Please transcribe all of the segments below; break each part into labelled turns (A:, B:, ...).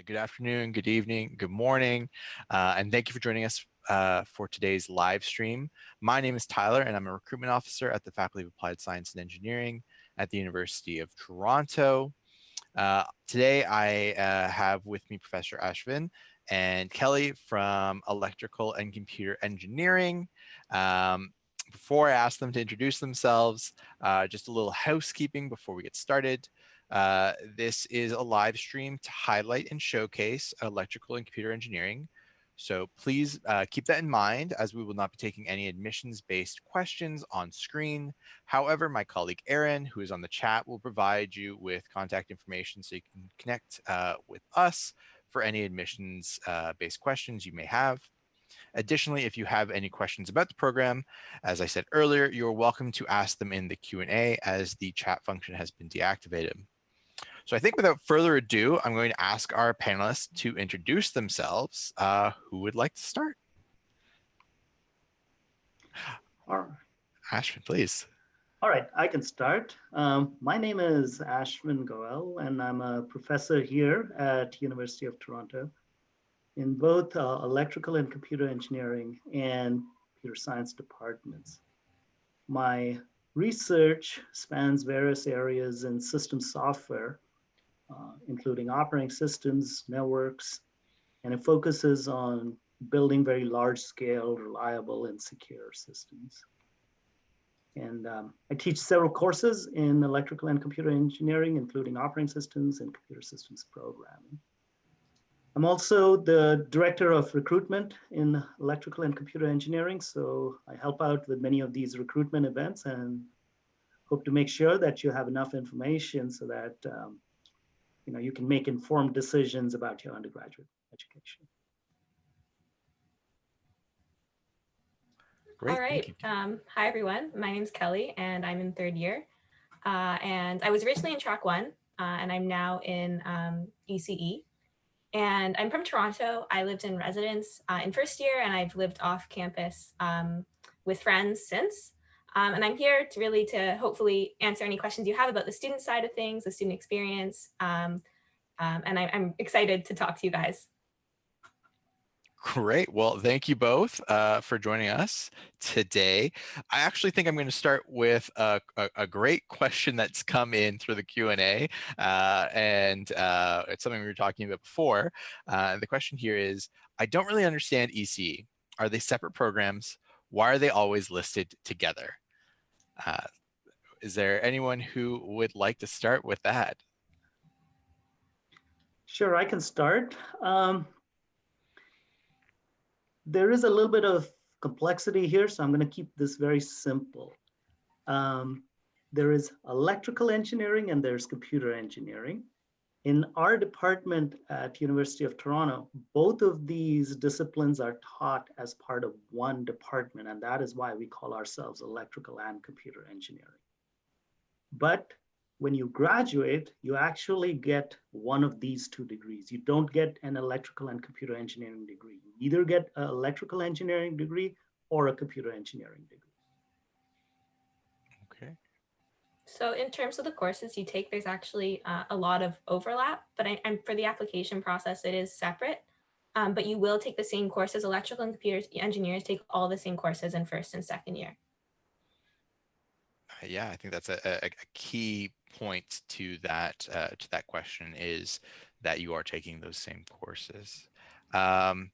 A: Good afternoon, good evening, good morning, and thank you for joining us for today's live stream. My name is Tyler, and I'm a recruitment officer at the Faculty of Applied Science and Engineering at the University of Toronto. Today, I have with me Professor Ashvin and Kelly from Electrical and Computer Engineering. Before I ask them to introduce themselves, just a little housekeeping before we get started. This is a live stream to highlight and showcase electrical and computer engineering. So please keep that in mind, as we will not be taking any admissions-based questions on screen. However, my colleague Erin, who is on the chat, will provide you with contact information so you can connect with us for any admissions-based questions you may have. Additionally, if you have any questions about the program, as I said earlier, you're welcome to ask them in the Q&A, as the chat function has been deactivated. So I think without further ado, I'm going to ask our panelists to introduce themselves. Who would like to start? Ashvin, please.
B: All right, I can start. My name is Ashvin Goel, and I'm a professor here at University of Toronto in both electrical and computer engineering and computer science departments. My research spans various areas in system software, including operating systems, networks, and it focuses on building very large-scale, reliable, and secure systems. And I teach several courses in electrical and computer engineering, including operating systems and computer systems programming. I'm also the director of recruitment in electrical and computer engineering. So I help out with many of these recruitment events and hope to make sure that you have enough information so that you can make informed decisions about your undergraduate education.
A: Great,
C: all right. Hi, everyone. My name's Kelly, and I'm in third year. And I was originally in track one, and I'm now in ECE. And I'm from Toronto. I lived in residence in first year, and I've lived off campus with friends since. And I'm here to hopefully answer any questions you have about the student side of things, the student experience. And I'm excited to talk to you guys.
A: Great. Well, thank you both for joining us today. I actually think I'm going to start with a great question that's come in through the Q&A, and it's something we were talking about before. The question here is, I don't really understand ECE. Are they separate programs? Why are they always listed together? Is there anyone who would like to start with that?
B: Sure, I can start. There is a little bit of complexity here, so I'm going to keep this very simple. There is electrical engineering and there's computer engineering. In our department at University of Toronto, both of these disciplines are taught as part of one department, and that is why we call ourselves electrical and computer engineering. But when you graduate, you actually get one of these two degrees. You don't get an electrical and computer engineering degree. You either get an electrical engineering degree or a computer engineering degree.
A: Okay.
C: So in terms of the courses you take, there's actually a lot of overlap, but for the application process, it is separate. But you will take the same courses. Electrical and computer engineers take all the same courses in first and second year.
A: Yeah, I think that's a key point to that question, is that you are taking those same courses. I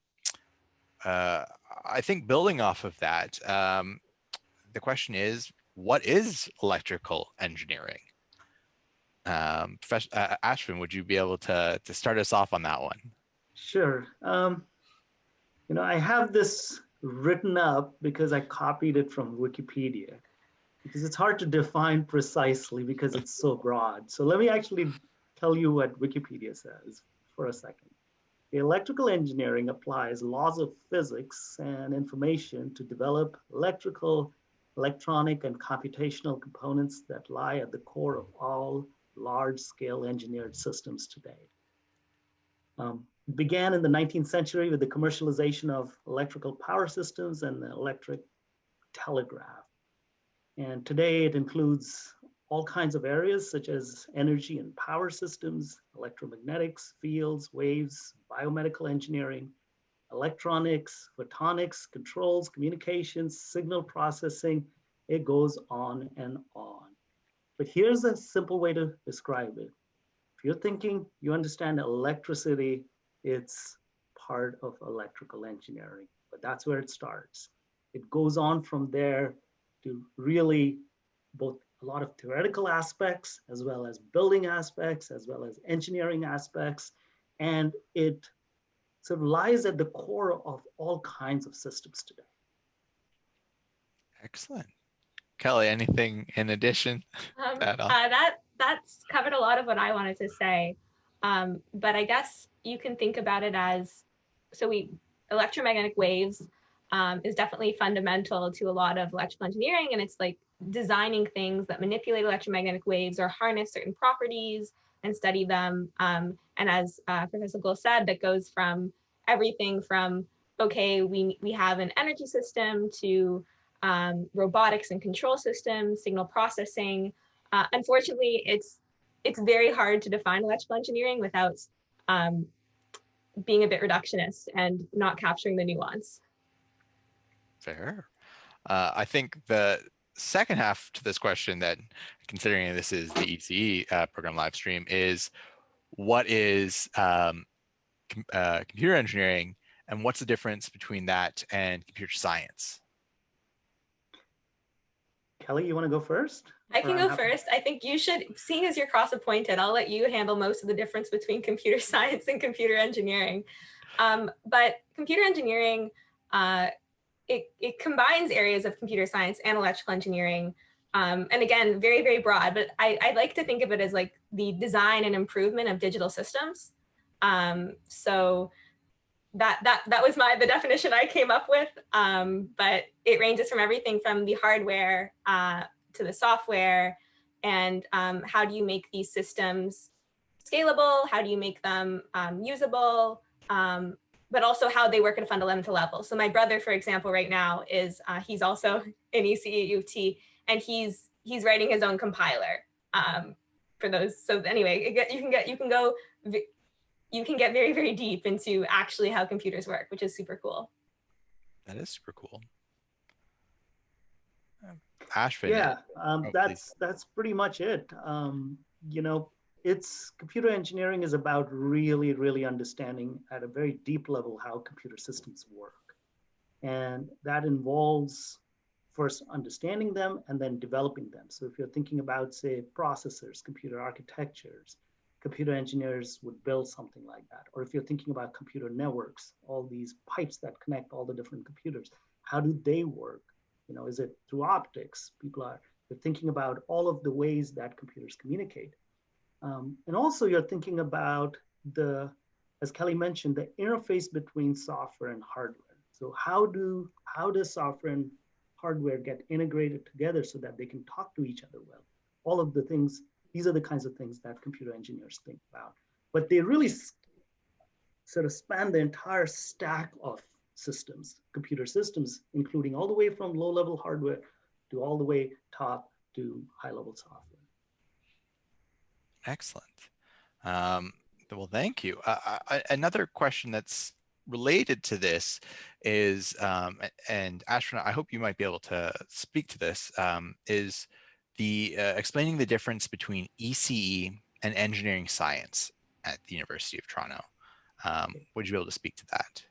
A: think building off of that, the question is, what is electrical engineering? Professor Ashvin, would you be able to start us off on that one?
B: Sure. I have this written up because I copied it from Wikipedia, because it's hard to define precisely because it's so broad. So let me actually tell you what Wikipedia says for a second. The electrical engineering applies laws of physics and information to develop electrical, electronic, and computational components that lie at the core of all large-scale engineered systems today. It began in the 19th century with the commercialization of electrical power systems and the electric telegraph. And today it includes all kinds of areas such as energy and power systems, electromagnetics, fields, waves, biomedical engineering, electronics, photonics, controls, communications, signal processing. It goes on and on. But here's a simple way to describe it. If you're thinking you understand electricity, it's part of electrical engineering, but that's where it starts. It goes on from there to really both a lot of theoretical aspects, as well as building aspects, as well as engineering aspects. And it sort of lies at the core of all kinds of systems today.
A: Excellent. Kelly, anything in addition?
C: That's covered a lot of what I wanted to say. But I guess you can think about it as, electromagnetic waves is definitely fundamental to a lot of electrical engineering. And it's like designing things that manipulate electromagnetic waves or harness certain properties and study them. And as Professor Gul said, that goes from everything from, okay, we have an energy system to robotics and control systems, signal processing. Unfortunately, it's very hard to define electrical engineering without being a bit reductionist and not capturing the nuance.
A: Fair. I think the second half to this question, that considering this is the ECE program live stream, is what is computer engineering, and what's the difference between that and computer science?
B: Kelly, you want to go first?
C: I can go first. I think you should, seeing as you're cross-appointed, I'll let you handle most of the difference between computer science and computer engineering. But computer engineering, it combines areas of computer science and electrical engineering. And again, very, very broad, but I like to think of it as like the design and improvement of digital systems. So that was the definition I came up with, but it ranges from everything from the hardware to the software, and how do you make these systems scalable? How do you make them usable? But also how they work at a fundamental level. So my brother, for example, right now is he's also in ECE at U of T, and he's writing his own compiler for those. So anyway, you can get very, very deep into actually how computers work, which is super cool.
A: That is super cool. Ashvin.
B: Yeah, that's pretty much it. Computer engineering is about really, really understanding at a very deep level how computer systems work. And that involves first understanding them and then developing them. So if you're thinking about, say, processors, computer architectures, computer engineers would build something like that. Or if you're thinking about computer networks, all these pipes that connect all the different computers, how do they work? Is it through optics? They're thinking about all of the ways that computers communicate. And also you're thinking about as Kelly mentioned, the interface between software and hardware. So how does software and hardware get integrated together so that they can talk to each other well? All of the things, these are the kinds of things that computer engineers think about. But they really sort of span the entire stack of systems, computer systems, including all the way from low-level hardware to all the way top to high-level software.
A: Excellent. Well, thank you. Another question that's related to this is, and Ashvin, I hope you might be able to speak to this, is the explaining the difference between ECE and engineering science at the University of Toronto. Would you be able to speak to that?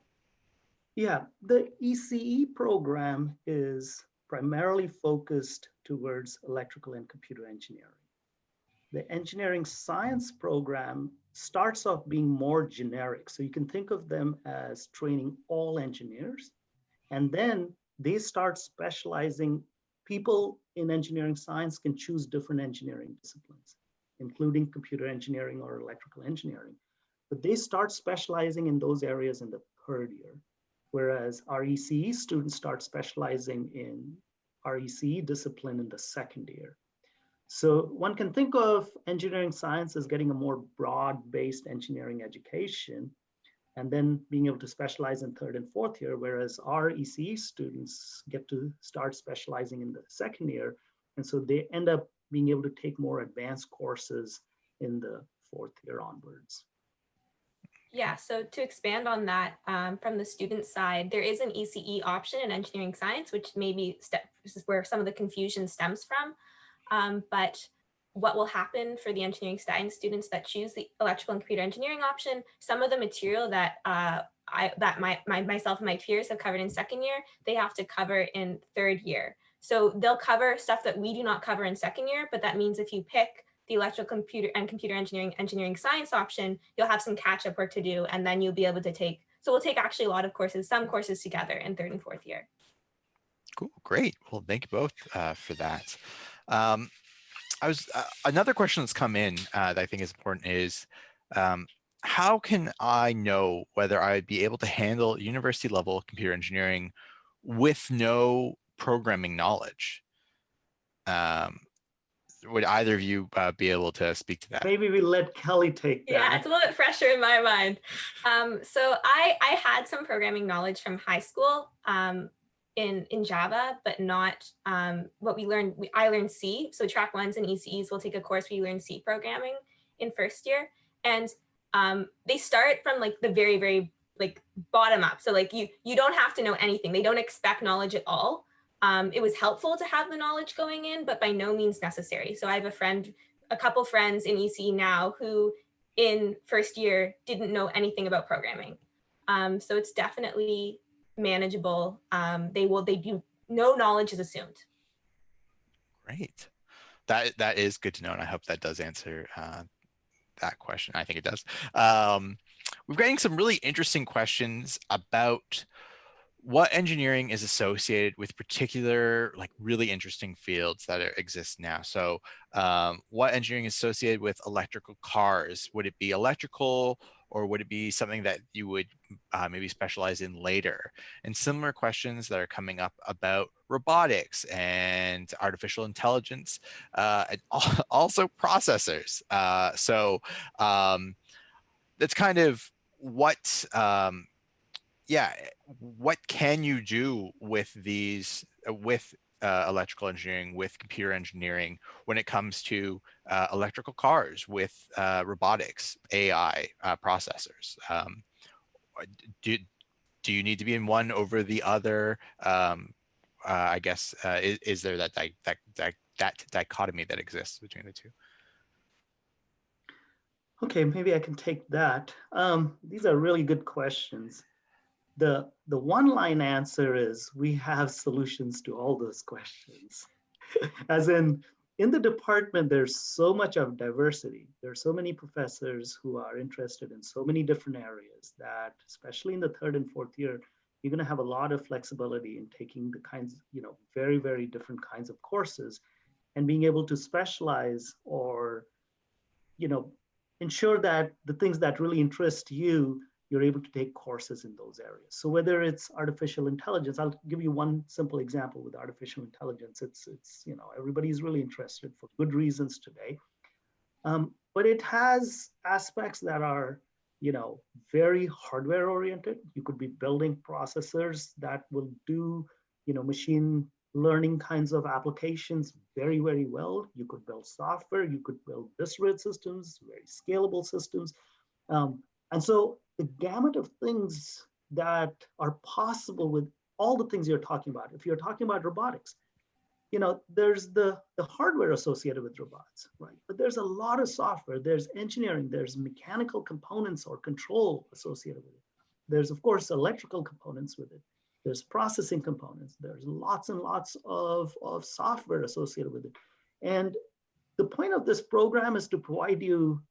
B: Yeah, the ECE program is primarily focused towards electrical and computer engineering. The engineering science program starts off being more generic. So you can think of them as training all engineers. And then they start specializing. People in engineering science can choose different engineering disciplines, including computer engineering or electrical engineering. But they start specializing in those areas in the third year, whereas our ECE students start specializing in our ECE discipline in the second year. So one can think of engineering science as getting a more broad-based engineering education and then being able to specialize in third and fourth year, whereas our ECE students get to start specializing in the second year. And so they end up being able to take more advanced courses in the 4th year onwards.
C: Yeah, so to expand on that, from the student side, there is an ECE option in engineering science, which maybe this is where some of the confusion stems from. But what will happen for the engineering science students that choose the electrical and computer engineering option, some of the material that myself and my peers have covered in 2nd year, they have to cover in 3rd year. So they'll cover stuff that we do not cover in 2nd year, but that means if you pick the electrical computer and computer engineering science option, you'll have some catch-up work to do, and then you'll be able to take, so we'll take actually a lot of courses, some courses together in 3rd and 4th year.
A: Cool, great. Well, thank you both for that. Another question that's come in that I think is important is, how can I know whether I'd be able to handle university level computer engineering with no programming knowledge? Would either of you be able to speak to that?
B: Maybe we let Kelly take that.
C: Yeah, it's a little bit fresher in my mind. So I had some programming knowledge from high school in Java, but not what we learned. I learned C. So track ones and ECEs will take a course where you learn C programming in 1st year. And they start from like the very, very like bottom up. So like you don't have to know anything. They don't expect knowledge at all. It was helpful to have the knowledge going in, but by no means necessary. So I have a couple friends in ECE now who in 1st year didn't know anything about programming. So it's definitely manageable. No knowledge is assumed.
A: Great. That is good to know, and I hope that does answer that question. I think it does. We're getting some really interesting questions about what engineering is associated with particular, like really interesting fields that exist now. So what engineering is associated with electrical cars? Would it be electrical, or would it be something that you would maybe specialize in later? And similar questions that are coming up about robotics and artificial intelligence, and also processors. That's kind of what, what can you do with these, with electrical engineering, with computer engineering, when it comes to electrical cars, with robotics, AI, processors? Do you need to be in one over the other? I guess, is there that dichotomy that exists between the two?
B: Okay, maybe I can take that. These are really good questions. The one-line answer is we have solutions to all those questions. As in the department, there's so much of diversity. There's so many professors who are interested in so many different areas that, especially in the 3rd and 4th year, you're going to have a lot of flexibility in taking the kinds, very, very different kinds of courses, and being able to specialize or, ensure that the things that really interest you, you're able to take courses in those areas. So whether it's artificial intelligence, I'll give you one simple example with artificial intelligence. It's everybody's really interested for good reasons today. But it has aspects that are, very hardware oriented. You could be building processors that will do, machine learning kinds of applications very, very well. You could build software, you could build distributed systems, very scalable systems. And so the gamut of things that are possible with all the things you're talking about. If you're talking about robotics, there's the hardware associated with robots, right? But there's a lot of software, there's engineering, there's mechanical components or control associated with it. There's, of course, electrical components with it. There's processing components. There's lots and lots of software associated with it. And the point of this program is to provide you,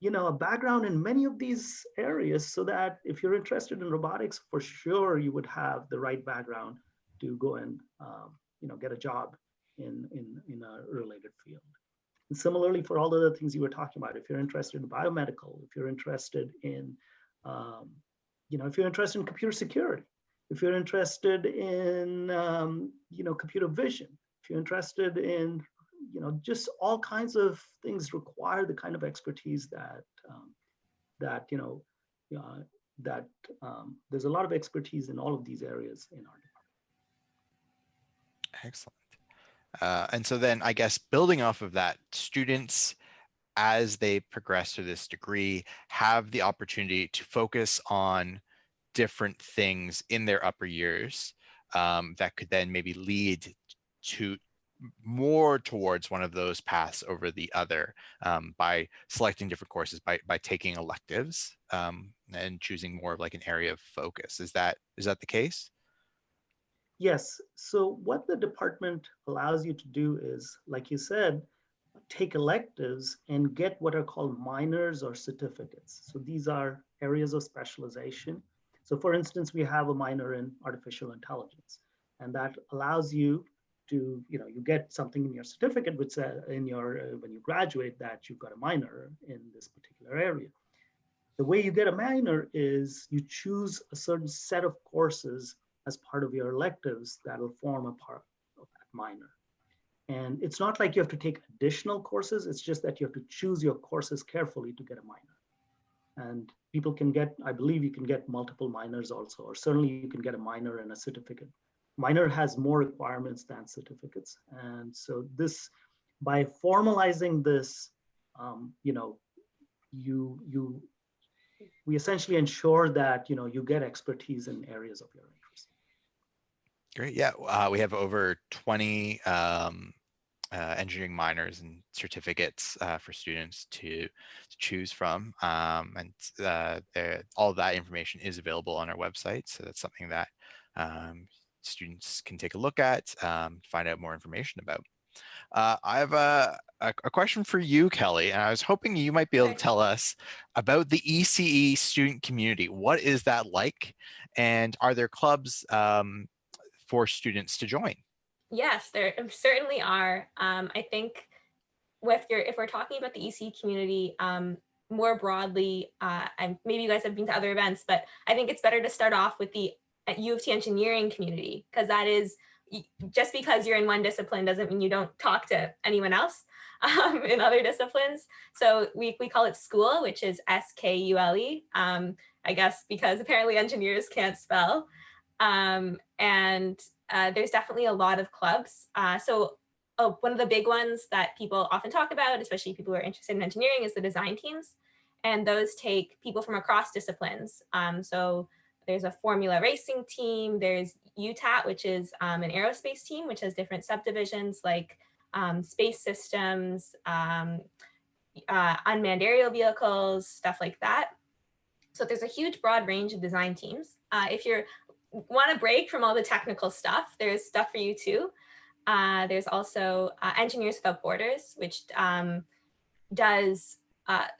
B: a background in many of these areas, so that if you're interested in robotics, for sure you would have the right background to go and get a job in a related field. And similarly, for all the other things you were talking about, if you're interested in biomedical, if you're interested in, if you're interested in computer security, if you're interested in, computer vision, if you're interested in, just all kinds of things require the kind of expertise that there's a lot of expertise in all of these areas in our department.
A: Excellent. And so then I guess building off of that, students, as they progress through this degree, have the opportunity to focus on different things in their upper years that could then maybe lead to more towards one of those paths over the other by selecting different courses, by taking electives and choosing more of like an area of focus. Is that the case?
B: Yes. So what the department allows you to do is, like you said, take electives and get what are called minors or certificates. So these are areas of specialization. So for instance, we have a minor in artificial intelligence, and that allows you to, you get something in your certificate, which in your, when you graduate, that you've got a minor in this particular area. The way you get a minor is you choose a certain set of courses as part of your electives that'll form a part of that minor. And it's not like you have to take additional courses, it's just that you have to choose your courses carefully to get a minor. And people can get, I believe you can get multiple minors also, or certainly you can get a minor and a certificate. Minor has more requirements than certificates. And so this, by formalizing this, we essentially ensure that, you get expertise in areas of your interest.
A: Great. Yeah, we have over 20 engineering minors and certificates for students to choose from. And all of that information is available on our website. So that's something that students can take a look at, find out more information about. I have a question for you, Kelly, and I was hoping you might be able to tell us about the ECE student community. What is that like? And are there clubs for students to join?
C: Yes, there certainly are. I think if we're talking about the EC community more broadly, and maybe you guys have been to other events, but I think it's better to start off with the U of T engineering community, because that is, just because you're in one discipline doesn't mean you don't talk to anyone else in other disciplines. So we call it SKULE, which is SKULE, I guess because apparently engineers can't spell. And there's definitely a lot of clubs. One of the big ones that people often talk about, especially people who are interested in engineering, is the design teams. And those take people from across disciplines. So there's a formula racing team, there's UTAT, which is an aerospace team, which has different subdivisions like space systems, unmanned aerial vehicles, stuff like that. So there's a huge broad range of design teams. If you want a break from all the technical stuff, there's stuff for you too. There's also Engineers Without Borders, which does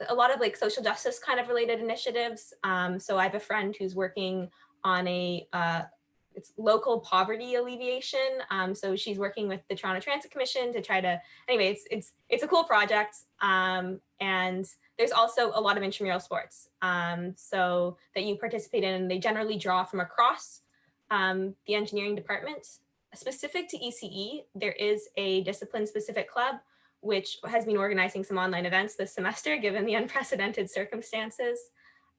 C: a lot of like social justice kind of related initiatives. So I have a friend who's working on it's local poverty alleviation. So she's working with the Toronto Transit Commission to try to, anyway, it's a cool project. And there's also a lot of intramural sports so that you participate in, and they generally draw from across the engineering department. Specific to ECE, there is a discipline-specific club which has been organizing some online events this semester, given the unprecedented circumstances,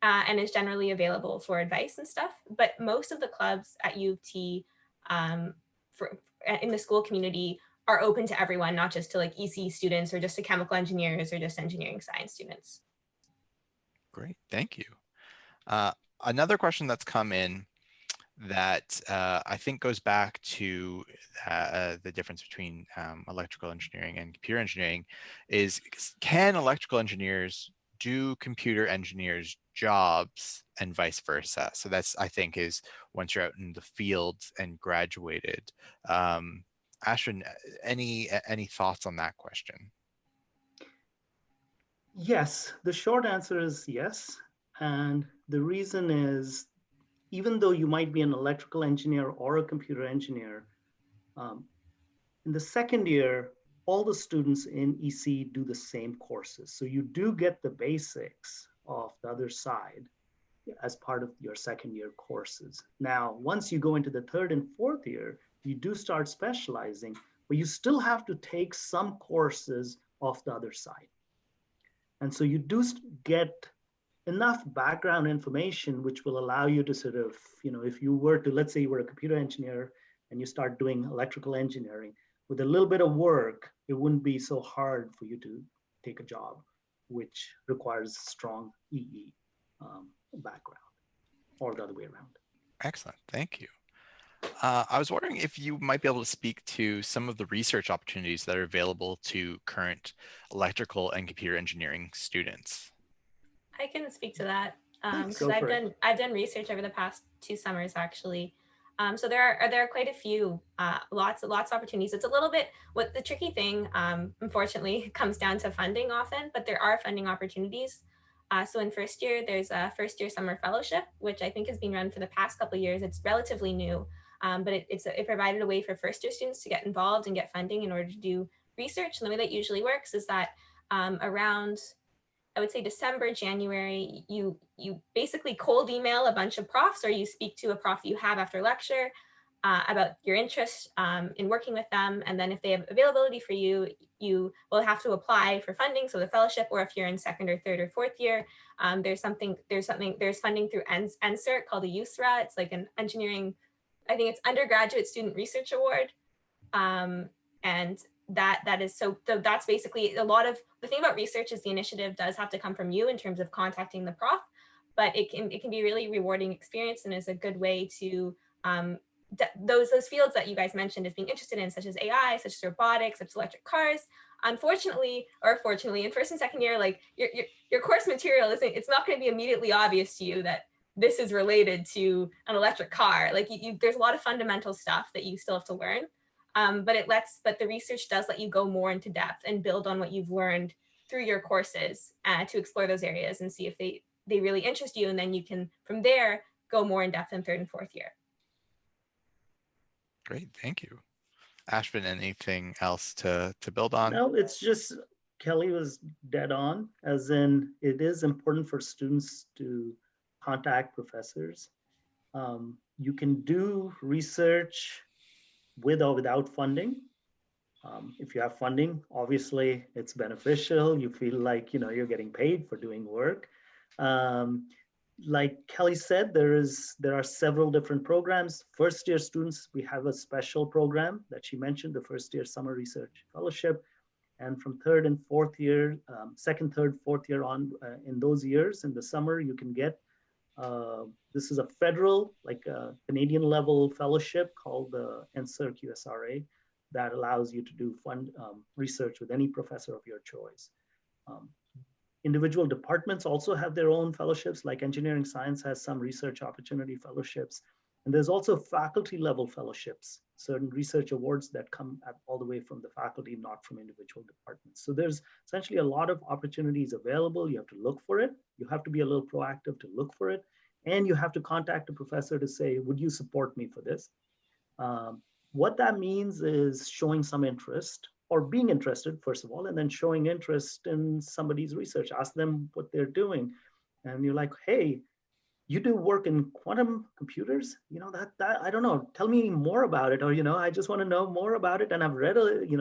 C: and is generally available for advice and stuff. But most of the clubs at U of T in the school community are open to everyone, not just to like ECE students or just to chemical engineers or just engineering science students.
A: Great, thank you. Another question that's come in that I think goes back to the difference between electrical engineering and computer engineering is, can electrical engineers do computer engineers jobs and vice versa? So that's, I think, is once you're out in the field and graduated. Ashwin, any thoughts on that question?
B: Yes, the short answer is yes. And the reason is, even though you might be an electrical engineer or a computer engineer, in the second year, all the students in EC do the same courses. So you do get the basics of the other side as part of your second year courses. Now, once you go into the third and fourth year, you do start specializing, but you still have to take some courses off the other side. And so you do get enough background information which will allow you to sort of, if you were to, let's say you were a computer engineer and you start doing electrical engineering, with a little bit of work, it wouldn't be so hard for you to take a job which requires strong EE background, or the other way around.
A: Excellent. Thank you. I was wondering if you might be able to speak to some of the research opportunities that are available to current electrical and computer engineering students.
C: I can speak to that because
B: Go for it.
C: I've done research over the past 2 summers actually. So there are quite a few lots of opportunities. It's a little bit what the tricky thing, unfortunately, comes down to funding often, but there are funding opportunities. So in first year, there's a first year summer fellowship, which I think has been run for the past couple of years. It's relatively new, but it provided a way for first year students to get involved and get funding in order to do research. And the way that usually works is that around, I would say, December, January, you basically cold email a bunch of profs, or you speak to a prof you have after lecture about your interest in working with them. And then if they have availability for you, you will have to apply for funding, so the fellowship, or if you're in second or third or fourth year, there's funding through NSERC called a USRA. It's like an engineering, I think it's Undergraduate Student Research Award. And that is so that's basically a lot of the thing about research is the initiative does have to come from you in terms of contacting the prof, but it can be a really rewarding experience and is a good way to those fields that you guys mentioned as being interested in, such as AI, such as robotics, such as electric cars. Unfortunately, or fortunately, in first and second year, like your course material it's not going to be immediately obvious to you that this is related to an electric car. Like there's a lot of fundamental stuff that you still have to learn. But the research does let you go more into depth and build on what you've learned through your courses to explore those areas and see if they really interest you. And then you can, from there, go more in depth in third and fourth year.
A: Great, thank you. Ashvin, anything else to build on?
B: No, it's just Kelly was dead on, as in it is important for students to contact professors. You can do research with or without funding. If you have funding, obviously it's beneficial. You feel like you're getting paid for doing work. Like Kelly said, there are several different programs. First year students, we have a special program that she mentioned, the first year summer research fellowship. And from third and fourth year, second, third, fourth year on, in those years, in the summer, you can get, this is a federal, like a Canadian level fellowship called the NSERC USRA that allows you to do research with any professor of your choice. Individual departments also have their own fellowships, like engineering science has some research opportunity fellowships. And there's also faculty level fellowships, certain research awards that come all the way from the faculty, not from individual departments. So there's essentially a lot of opportunities available. You have to look for it. You have to be a little proactive to look for it. And you have to contact a professor to say, would you support me for this? What that means is showing some interest, or being interested, first of all, and then showing interest in somebody's research. Ask them what they're doing. And you're like, hey, you do work in quantum computers? That I don't know, tell me more about it. Or, I just want to know more about it. And I've read,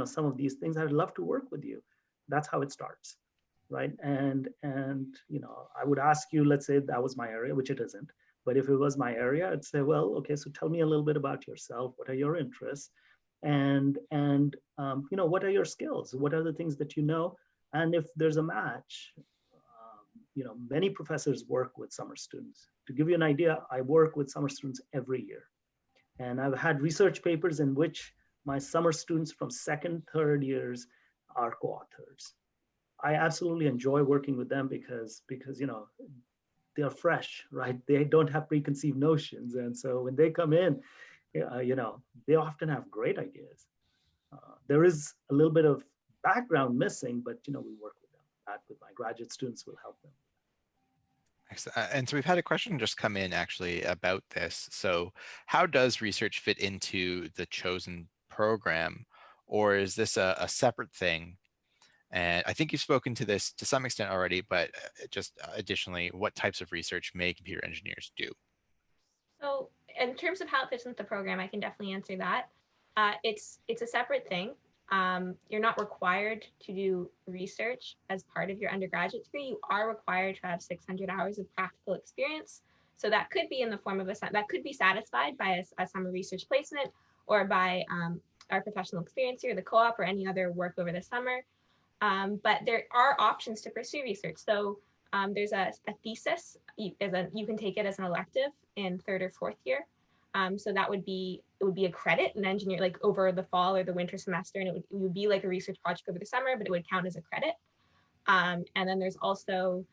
B: some of these things. I'd love to work with you. That's how it starts, right? And I would ask you, let's say that was my area, which it isn't. But if it was my area, I'd say, well, okay, so tell me a little bit about yourself. What are your interests? And what are your skills? What are the things that you know? And if there's a match, many professors work with summer students. To give you an idea, I work with summer students every year. And I've had research papers in which my summer students from second, third years are co-authors. I absolutely enjoy working with them because they're fresh, right? They don't have preconceived notions. And so when they come in, they often have great ideas. There is a little bit of background missing, but we work with them. That with my graduate students will help them.
A: And so we've had a question just come in actually about this. So how does research fit into the chosen program, or is this a separate thing? And I think you've spoken to this to some extent already, but just additionally, what types of research may computer engineers do?
C: So in terms of how it fits into the program, I can definitely answer that. It's a separate thing. You're not required to do research as part of your undergraduate degree. You are required to have 600 hours of practical experience. So that could be in the form of that could be satisfied by a summer research placement, or by our professional experience year, the co-op, or any other work over the summer. But there are options to pursue research. So there's a thesis. You can take it as an elective in third or fourth year. So it would be a credit in engineer, like over the fall or the winter semester, and it would be like a research project over the summer, but it would count as a credit. And then there's also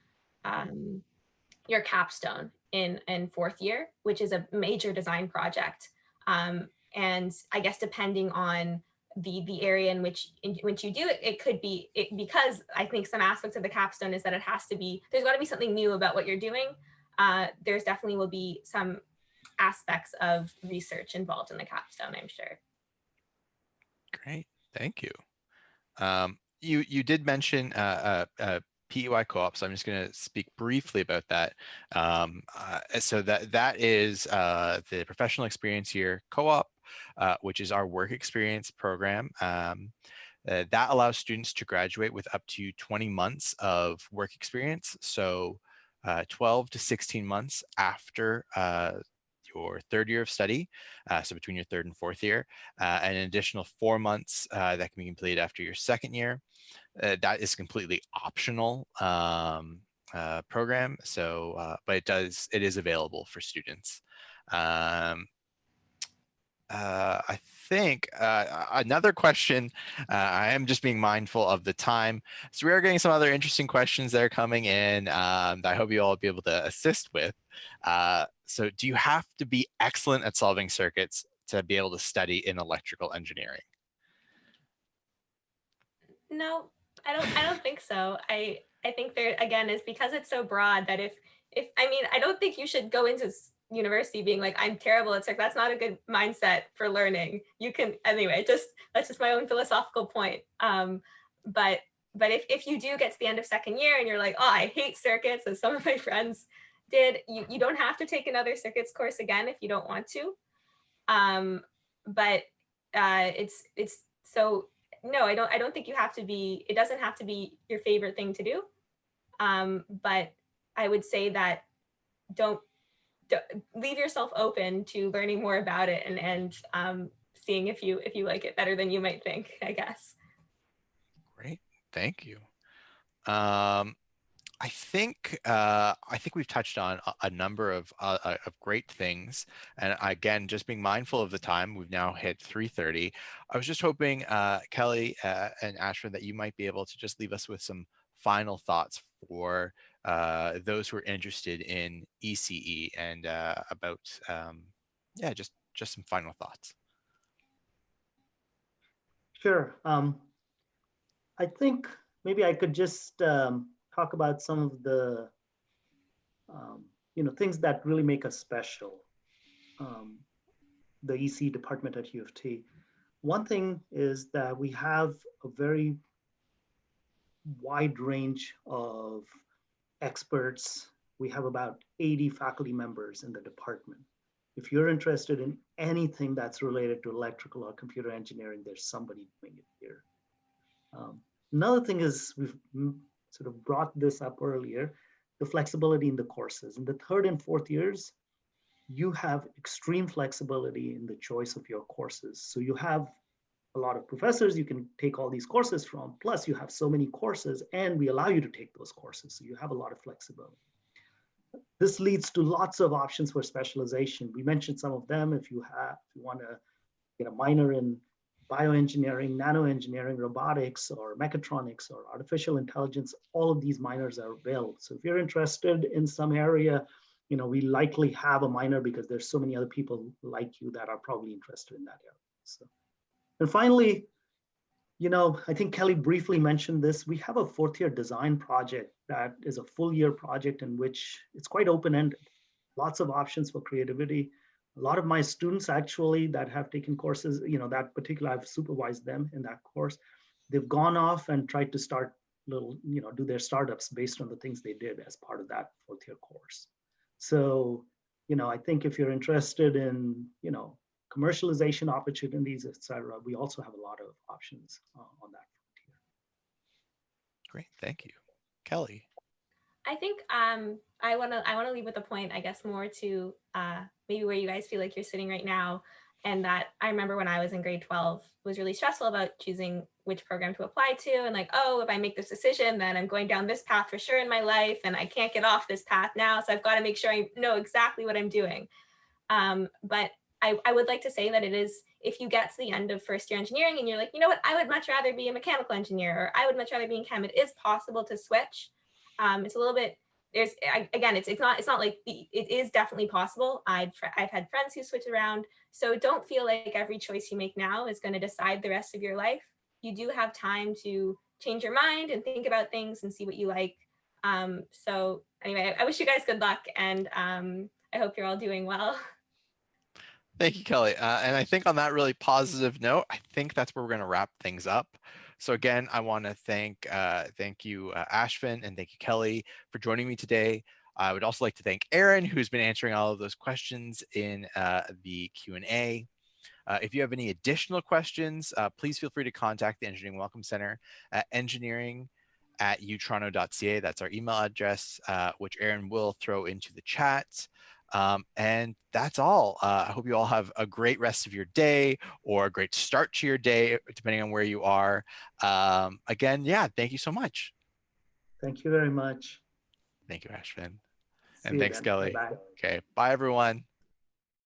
C: your capstone in fourth year, which is a major design project. And I guess depending on the area in which you do it, it could be because I think some aspects of the capstone is that it has to be, there's got to be something new about what you're doing. There's definitely will be some aspects of research involved in the capstone, I'm sure.
A: Great, thank you. You did mention PEY co-op, so I'm just going to speak briefly about that. So that is the professional experience year co-op, which is our work experience program. That allows students to graduate with up to 20 months of work experience. So 12 to 16 months after your third year of study, so between your third and fourth year, and an additional 4 months that can be completed after your second year. That is completely optional program, so but it is available for students. I think another question, I am just being mindful of the time. So we are getting some other interesting questions that are coming in that I hope you all will be able to assist with. So do you have to be excellent at solving circuits to be able to study in electrical engineering?
C: No, I don't think so. I think there, again, is because it's so broad that if I mean, I don't think you should go into university being like, I'm terrible at circuits. That's not a good mindset for learning. You can, anyway, that's just my own philosophical point. But if you do get to the end of second year and you're like, oh, I hate circuits, as some of my friends did, you don't have to take another circuits course again if you don't want to. But it's so no, I don't think you have to be, it doesn't have to be your favorite thing to do. But I would say that don't leave yourself open to learning more about it and seeing if you like it better than you might think, I guess.
A: Great, thank you. I think we've touched on a number of great things, and again, just being mindful of the time, we've now hit 3:30. I was just hoping, Kelly and Ashwin, that you might be able to just leave us with some final thoughts for those who are interested in ECE and about yeah, just some final thoughts.
B: Sure. I think maybe I could just talk about some of the things that really make us special. The EC department at U of T. One thing is that we have a very wide range of experts. We have about 80 faculty members in the department. If you're interested in anything that's related to electrical or computer engineering, there's somebody doing it here. Another thing is, we've sort of brought this up earlier, the flexibility in the courses. In the third and fourth years, you have extreme flexibility in the choice of your courses. So you have a lot of professors you can take all these courses from, plus you have so many courses, and we allow you to take those courses. So you have a lot of flexibility. This leads to lots of options for specialization. We mentioned some of them. If you want to get a minor in bioengineering, nanoengineering, robotics, or mechatronics, or artificial intelligence, all of these minors are available. So if you're interested in some area, we likely have a minor because there's so many other people like you that are probably interested in that area. So, and finally, I think Kelly briefly mentioned this. We have a fourth year design project that is a full year project in which it's quite open-ended. Lots of options for creativity. A lot of my students actually that have taken courses, that particular, I've supervised them in that course. They've gone off and tried to start do their startups based on the things they did as part of that fourth year course. So, I think if you're interested in, commercialization opportunities, et cetera, we also have a lot of options on that frontier.
A: Great, thank you. Kelly.
C: I think I want to leave with a point, I guess, more to maybe where you guys feel like you're sitting right now. And that I remember when I was in grade 12 was really stressful about choosing which program to apply to. And like, oh, if I make this decision, then I'm going down this path for sure in my life. And I can't get off this path now. So I've got to make sure I know exactly what I'm doing. But I would like to say that it is, if you get to the end of first year engineering and you're like, you know what, I would much rather be a mechanical engineer, or I would much rather be in chem, it is possible to switch. It's a little bit, again, it's not like it is definitely possible. I've had friends who switch around. So don't feel like every choice you make now is going to decide the rest of your life. You do have time to change your mind and think about things and see what you like. So anyway, I wish you guys good luck, and I hope you're all doing well.
A: Thank you, Kelly. And I think on that really positive note, I think that's where we're going to wrap things up. So again, I want to thank you, Ashvin, and thank you, Kelly, for joining me today. I would also like to thank Aaron, who's been answering all of those questions in the Q&A. If you have any additional questions, please feel free to contact the Engineering Welcome Center at engineering@utoronto.ca. That's our email address, which Aaron will throw into the chat. And that's all. I hope you all have a great rest of your day, or a great start to your day, depending on where you are. Again, yeah, thank you so much.
B: Thank you very much.
A: Thank you, Ashvin.
B: See
A: And
B: you
A: thanks,
B: then.
A: Kelly.
B: Bye-bye.
A: Okay, bye, everyone.